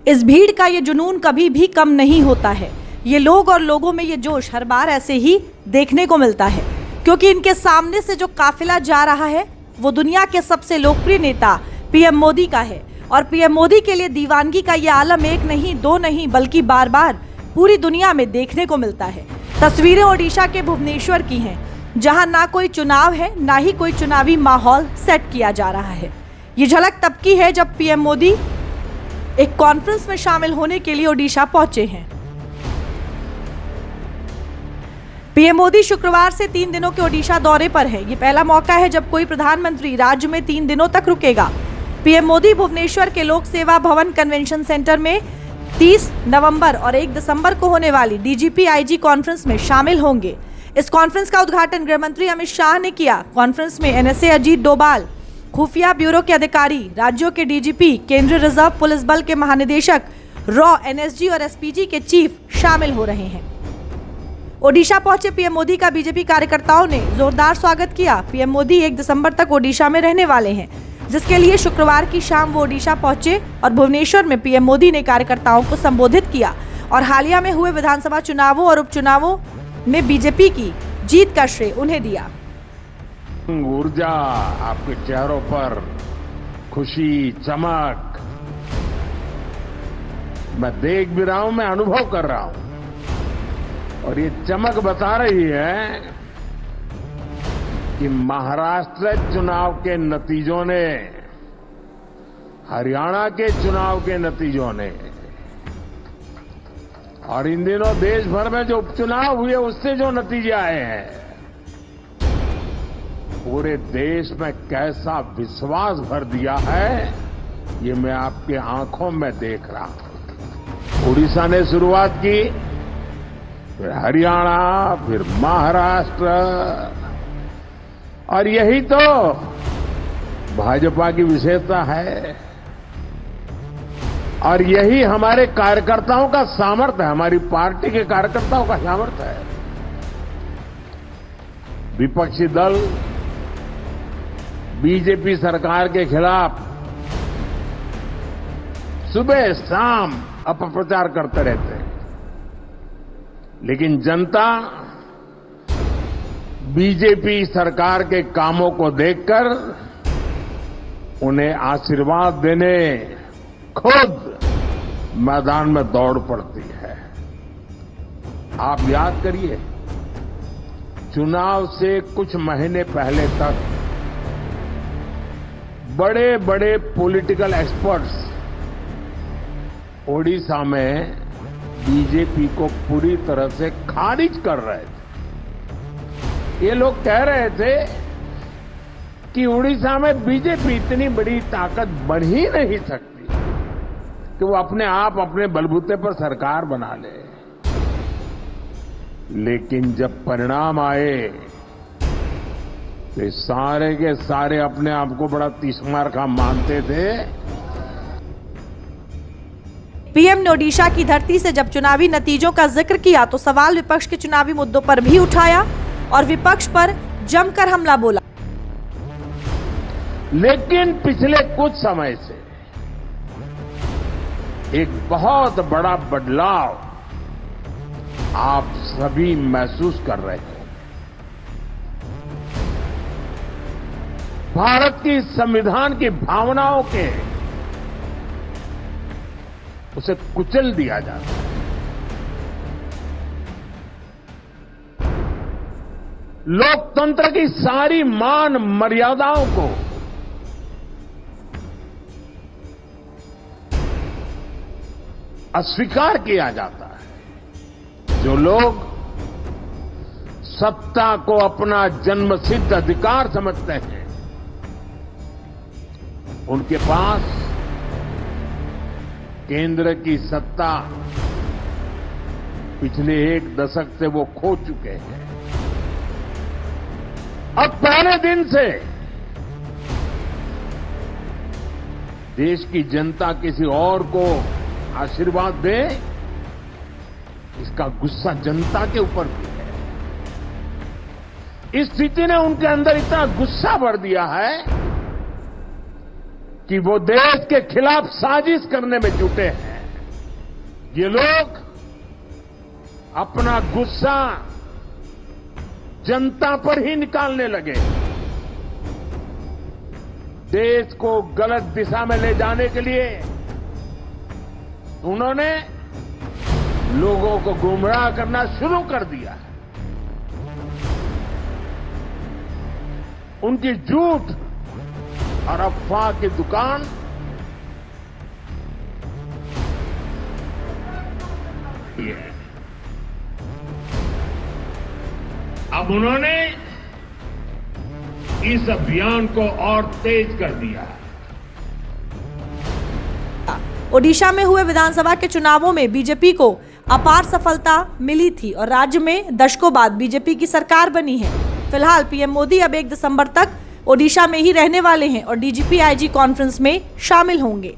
इस भीड़ का ये जुनून कभी भी कम नहीं होता है। ये लोग और लोगों में ये जोश हर बार ऐसे ही देखने को मिलता है, क्योंकि इनके सामने से जो काफिला जा रहा है वो दुनिया के सबसे लोकप्रिय नेता पीएम मोदी का है। और पीएम मोदी के लिए दीवानगी का ये आलम एक नहीं, दो नहीं, बल्कि बार बार पूरी दुनिया में देखने को मिलता है। तस्वीरें ओडिशा के भुवनेश्वर की हैं, जहां ना कोई चुनाव है, ना ही कोई चुनावी माहौल सेट किया जा रहा है। ये झलक तब की है जब पीएम मोदी एक कॉन्फ्रेंस में शामिल होने के लिए ओडिशा पहुंचे हैं। पीएम मोदी शुक्रवार से 3 दिनों के ओडिशा दौरे पर है। ये पहला मौका है जब कोई प्रधानमंत्री राज्य में 3 दिनों तक रुकेगा। पीएम मोदी भुवनेश्वर के लोक सेवा भवन कन्वेंशन सेंटर में 30 नवंबर और 1 दिसंबर को होने वाली डीजीपी आईजी कॉन्फ्रेंस में शामिल होंगे। इस कॉन्फ्रेंस का उद्घाटन गृह मंत्री अमित शाह ने किया। कॉन्फ्रेंस में एनएसए अजीत डोभाल, खुफिया ब्यूरो के अधिकारी, राज्यों के डीजीपी, केंद्रीय रिजर्व पुलिस बल के महानिदेशक, रॉ, एनएसजी और एसपीजी के चीफ शामिल हो रहे हैं। ओडिशा पहुंचे पीएम मोदी का बीजेपी कार्यकर्ताओं ने जोरदार स्वागत किया। पीएम मोदी 1 दिसंबर तक ओडिशा में रहने वाले हैं, जिसके लिए शुक्रवार की शाम वो ओडिशा पहुंचे और भुवनेश्वर में पीएम मोदी ने कार्यकर्ताओं को संबोधित किया और हालिया में हुए विधानसभा चुनावों और उपचुनावों में बीजेपी की जीत का श्रेय उन्हें दिया। ऊर्जा, आपके चेहरों पर खुशी, चमक मैं देख भी रहा हूं, मैं अनुभव कर रहा हूं, और ये चमक बता रही है कि महाराष्ट्र चुनाव के नतीजों ने, हरियाणा के चुनाव के नतीजों ने, और इन दिनों देश भर में जो उपचुनाव हुए उससे जो नतीजे आए हैं, पूरे देश में कैसा विश्वास भर दिया है, ये मैं आपके आंखों में देख रहा हूं। उड़ीसा ने शुरुआत की, फिर हरियाणा, फिर महाराष्ट्र, और यही तो भाजपा की विशेषता है और यही हमारे कार्यकर्ताओं का सामर्थ्य है, हमारी पार्टी के कार्यकर्ताओं का सामर्थ्य है। विपक्षी दल बीजेपी सरकार के खिलाफ सुबह शाम अपप्रचार करते रहते हैं, लेकिन जनता बीजेपी सरकार के कामों को देखकर उन्हें आशीर्वाद देने खुद मैदान में दौड़ पड़ती है। आप याद करिए, चुनाव से कुछ महीने पहले तक बड़े बड़े पॉलिटिकल एक्सपर्ट्स ओडिशा में बीजेपी को पूरी तरह से खारिज कर रहे थे। ये लोग कह रहे थे कि उड़ीसा में बीजेपी इतनी बड़ी ताकत बन ही नहीं सकती कि वो अपने आप अपने बलबूते पर सरकार बना ले। लेकिन जब परिणाम आए तो सारे के सारे अपने आप को बड़ा तीसमार का मानते थे। पीएम ने ओडिशा की धरती से जब चुनावी नतीजों का जिक्र किया तो सवाल विपक्ष के चुनावी मुद्दों पर भी उठाया और विपक्ष पर जमकर हमला बोला। लेकिन पिछले कुछ समय से एक बहुत बड़ा बदलाव आप सभी महसूस कर रहे हैं। भारत की संविधान की भावनाओं के उसे कुचल दिया जाता है। लोकतंत्र की सारी मान मर्यादाओं को अस्वीकार किया जाता है। जो लोग सत्ता को अपना जन्मसिद्ध अधिकार समझते हैं, उनके पास केंद्र की सत्ता पिछले 1 दशक से वो खो चुके हैं। अब पहले दिन से देश की जनता किसी और को आशीर्वाद दे, इसका गुस्सा जनता के ऊपर भी है। इस स्थिति ने उनके अंदर इतना गुस्सा भर दिया है कि वो देश के खिलाफ साजिश करने में जुटे हैं। ये लोग अपना गुस्सा जनता पर ही निकालने लगे। देश को गलत दिशा में ले जाने के लिए उन्होंने लोगों को गुमराह करना शुरू कर दिया। उनकी झूठ और अफवाह की दुकान ये है। अब उन्होंने इस अभियान को और तेज कर दिया है। ओडिशा में हुए विधानसभा के चुनावों में बीजेपी को अपार सफलता मिली थी और राज्य में दशकों बाद बीजेपी की सरकार बनी है। फिलहाल पीएम मोदी अब 1 दिसंबर तक ओडिशा में ही रहने वाले हैं और डीजीपी आईजी कॉन्फ्रेंस में शामिल होंगे।